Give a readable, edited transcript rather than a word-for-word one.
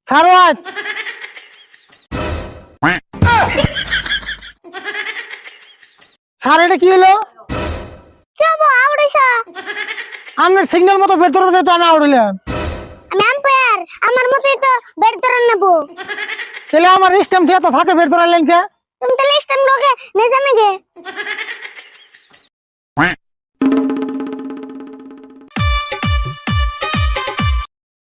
Sarwat sir এটা কি হলো? আমার সিগন্যাল মতো বের ধরবে তো আমি আউড়িলাম। আমি আম্পায়ার, আমার মতই তো বের ধরে নেব। তাহলে আমার স্ট্যাম্প দিয়ে তো ফাঁকে বের ধরালেন কে? তুমি তাহলে স্ট্যাম্প লোকে নিয়ে যাবে গে।